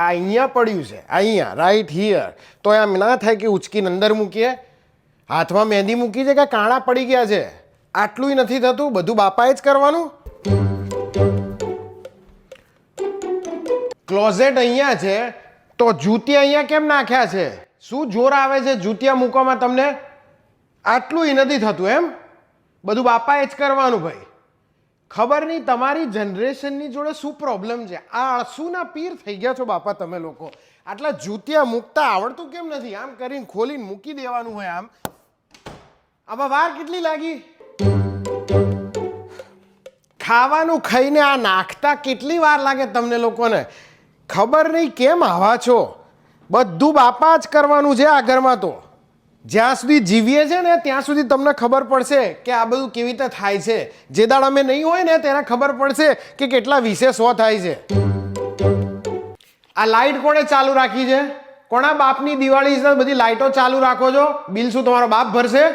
અહીંયા પડ્યું છે, અહીંયા રાઈટ હિયર. તો એમ ના થાય કે ઉચકીને અંદર મૂકીએ, હાથમાં મહેંદી મૂકી છે કે કાણા પડી ગયા છે. આટલું નથી થતું, બધું બાપાએ જ કરવાનું. ક્લોઝેટ અહીંયા છે તો જૂતી અહીંયા કેમ નાખ્યા છે? શું જોર આવે છે જૂતિયા મૂકવામાં તમને? આટલું નથી થતું એમ? બધું બાપાએ જ કરવાનું ભાઈ. ખબર નહીં તમારી જનરેશનની જોડે શું પ્રોબ્લેમ છે. આ આળસુના પીર થઈ ગયા છો બાપા તમે લોકો. આટલા જૂતિયા મૂકતા આવડતું કેમ નથી? આમ કરીને ખોલીને મૂકી દેવાનું હોય આમ. આમાં વાર કેટલી લાગી? ખાવાનું ખાઈને આ નાખતા કેટલી વાર લાગે તમને લોકોને? ખબર નહીં કેમ આવા છો. બધું બાપા જ કરવાનું છે આ ઘરમાં. તો જ્યાં સુધી જીવીએ છે ને ત્યાં સુધી તમને ખબર પડશે કે આ બધું કેવી રીતે થાય છે. જે દાડ અમે નહીં હોય ને તેને ખબર પડશે કે કેટલા વિશે 100 થાય છે. આ લાઈટ કોણે ચાલુ રાખી છે? કોના બાપની દિવાળી છે બધી લાઈટો ચાલુ રાખો છો? બિલ શું તમારો બાપ ભરશે?